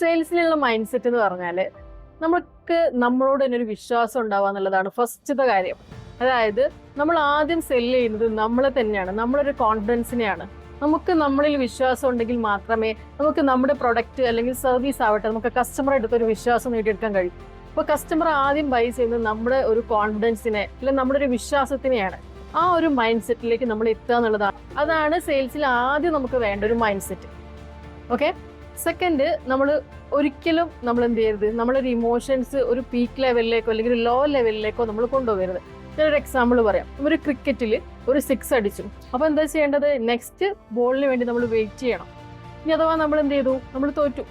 സെയിൽസിലുള്ള mind set എന്ന് പറഞ്ഞാല് നമുക്ക് നമ്മളോട് തന്നെ ഒരു വിശ്വാസം ഉണ്ടാവുക എന്നുള്ളതാണ് ഫസ്റ്റത്തെ കാര്യം. അതായത് നമ്മൾ ആദ്യം സെല്ല് ചെയ്യുന്നത് നമ്മളെ തന്നെയാണ്, നമ്മളൊരു കോൺഫിഡൻസിനെയാണ്. നമുക്ക് നമ്മളിൽ വിശ്വാസം ഉണ്ടെങ്കിൽ മാത്രമേ നമുക്ക് നമ്മുടെ പ്രൊഡക്റ്റ് അല്ലെങ്കിൽ സർവീസ് ആവട്ടെ നമുക്ക് കസ്റ്റമറെ അടുത്ത് ഒരു വിശ്വാസം നേടിയെടുക്കാൻ കഴിയും. അപ്പോൾ കസ്റ്റമർ ആദ്യം ബൈ ചെയ്യുന്നത് നമ്മുടെ ഒരു കോൺഫിഡൻസിനെ അല്ലെങ്കിൽ നമ്മുടെ ഒരു വിശ്വാസത്തിനെയാണ്. ആ ഒരു മൈൻഡ് സെറ്റിലേക്ക് നമ്മൾ എത്തുക എന്നുള്ളതാണ്. അതാണ് സെയിൽസിൽ ആദ്യം നമുക്ക് വേണ്ട ഒരു മൈൻഡ് സെറ്റ്. ഓക്കെ. സെക്കൻഡ്, നമ്മൾ ഒരിക്കലും നമ്മൾ എന്ത് ചെയ്യരുത്, നമ്മളൊരു ഇമോഷൻസ് ഒരു പീക്ക് ലെവലിലേക്കോ അല്ലെങ്കിൽ ഒരു ലോ ലെവലിലേക്കോ നമ്മൾ കൊണ്ടുപോകരുത്. ഞാനൊരു എക്സാമ്പിൾ പറയാം. ഒരു ക്രിക്കറ്റിൽ ഒരു 6 അടിച്ചു. അപ്പോൾ എന്താ ചെയ്യേണ്ടത്? നെക്സ്റ്റ് ബോളിന് വേണ്ടി നമ്മൾ വെയിറ്റ് ചെയ്യണം. ഇനി അഥവാ നമ്മൾ എന്ത് ചെയ്തു, നമ്മൾ തോറ്റു,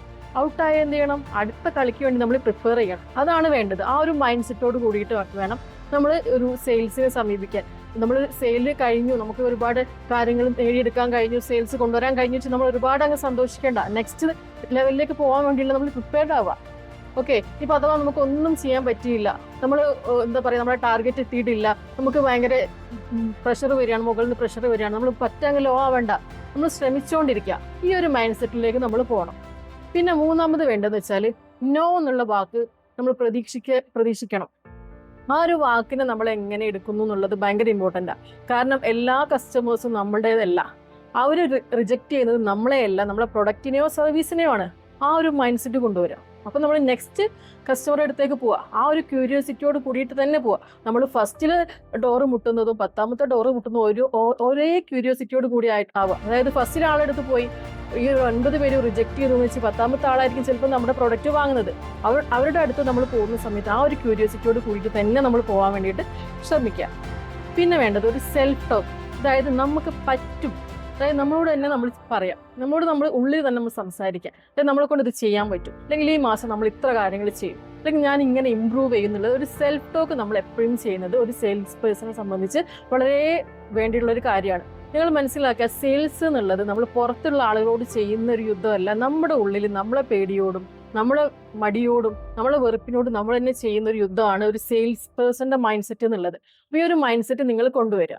ഔട്ടായ എന്ത് ചെയ്യണം? അടുത്ത കളിക്ക് വേണ്ടി നമ്മൾ പ്രിപ്പയർ ചെയ്യണം. അതാണ് വേണ്ടത്. ആ ഒരു മൈൻഡ് സെറ്റോട് കൂടിയിട്ട് വേണം നമ്മൾ ഒരു സെയിൽസിനെ സമീപിക്കാൻ. നമ്മൾ സെയിൽ കഴിഞ്ഞു, നമുക്ക് ഒരുപാട് കാര്യങ്ങൾ നേടിയെടുക്കാൻ കഴിഞ്ഞു, സെയിൽസ് കൊണ്ടുവരാൻ കഴിഞ്ഞു വെച്ചാൽ നമ്മൾ ഒരുപാട് അങ്ങ് സന്തോഷിക്കേണ്ട. നെക്സ്റ്റ് ലെവലിലേക്ക് പോകാൻ വേണ്ടിയുള്ള നമ്മൾ പ്രിപ്പയർഡ് ആവുക. ഓക്കെ. ഇപ്പൊ അഥവാ നമുക്ക് ഒന്നും ചെയ്യാൻ പറ്റിയില്ല, നമ്മൾ എന്താ പറയുക, നമ്മുടെ ടാർഗറ്റ് എത്തിയിട്ടില്ല, നമുക്ക് ഭയങ്കര പ്രഷർ വരികയാണ്, മുകളിൽ നിന്ന് പ്രഷർ വരികയാണ്, നമ്മൾ പറ്റങ്ങ് ലോ ആവേണ്ട, നമ്മൾ ശ്രമിച്ചുകൊണ്ടിരിക്കുക. ഈ ഒരു മൈൻഡ് സെറ്റിലേക്ക് നമ്മൾ പോകണം. പിന്നെ മൂന്നാമത് വേണ്ടതെന്ന് വെച്ചാൽ നോ എന്നുള്ള വാക്ക് നമ്മൾ പ്രതീക്ഷിക്കണം. ആ ഒരു വാക്കിനെ നമ്മൾ എങ്ങനെ എടുക്കുന്നു എന്നുള്ളത് ഭയങ്കര ഇമ്പോർട്ടൻ്റാണ്. കാരണം എല്ലാ കസ്റ്റമേഴ്സും നമ്മുടേതല്ല. അവർ റിജക്റ്റ് ചെയ്യുന്നത് നമ്മളെയല്ല, നമ്മളെ പ്രൊഡക്റ്റിനെയോ സർവീസിനെയോ ആണ്. ആ ഒരു മൈൻഡ് സെറ്റ് കൊണ്ടുവരിക. അപ്പം നമ്മൾ നെക്സ്റ്റ് കസ്റ്റമറുടെ അടുത്തേക്ക് പോവുക, ആ ഒരു ക്യൂരിയോസിറ്റിയോട് കൂടിയിട്ട് തന്നെ പോവുക. നമ്മൾ ഫസ്റ്റിൽ ഡോറ് മുട്ടുന്നതും 10ാമത്തെ ഡോറ് മുട്ടുന്നതും ഒരേ ക്യൂരിയോസിറ്റിയോട് കൂടി ആവുക. അതായത് ഫസ്റ്റിൽ ആളെടുത്ത് പോയി ഈ 9 പേര് റിജക്ട് ചെയ്തെന്ന് വെച്ച് 10ാമത്തെ ആളായിരിക്കും ചിലപ്പോൾ നമ്മുടെ പ്രൊഡക്റ്റ് വാങ്ങുന്നത്. അവരുടെ അടുത്ത് നമ്മൾ പോകുന്ന സമയത്ത് ആ ഒരു ക്യൂരിയോസിറ്റിയോട് കൂടിയിട്ട് തന്നെ നമ്മൾ പോകാൻ വേണ്ടിയിട്ട് ശ്രമിക്കുക. പിന്നെ വേണ്ടത് ഒരു സെൽഫ് ടോക്ക്. അതായത് നമുക്ക് പറ്റും, അതായത് നമ്മളോട് തന്നെ നമ്മൾ പറയാം, നമ്മൾ ഉള്ളിൽ തന്നെ നമ്മൾ സംസാരിക്കാം. അതായത് നമ്മളെ കൊണ്ട് ഇത് ചെയ്യാൻ പറ്റും, അല്ലെങ്കിൽ ഈ മാസം നമ്മൾ ഇത്ര കാര്യങ്ങൾ ചെയ്യും, അല്ലെങ്കിൽ ഞാൻ ഇങ്ങനെ ഇമ്പ്രൂവ് ചെയ്യുന്നുള്ളത്. ഒരു സെൽഫ് ടോക്ക് നമ്മൾ എപ്പോഴും ചെയ്യുന്നത് ഒരു സെയിൽസ് പേഴ്സണെ സംബന്ധിച്ച് വളരെ വേണ്ടിയുള്ള ഒരു കാര്യമാണ്. നിങ്ങൾ മനസ്സിലാക്കുക, സെയിൽസ് എന്നുള്ളത് നമ്മൾ പുറത്തുള്ള ആളുകളോട് ചെയ്യുന്ന ഒരു യുദ്ധമല്ല. നമ്മുടെ ഉള്ളിൽ നമ്മളെ പേടിയോടും നമ്മളെ മടിയോടും നമ്മളെ വെറുപ്പിനോടും നമ്മൾ തന്നെ ചെയ്യുന്ന ഒരു യുദ്ധമാണ് ഒരു സെയിൽസ് പേഴ്സന്റെ മൈൻഡ് സെറ്റ് എന്നുള്ളത്. അപ്പോൾ ഈ ഒരു മൈൻഡ് സെറ്റ് നിങ്ങൾ കൊണ്ടുവരിക.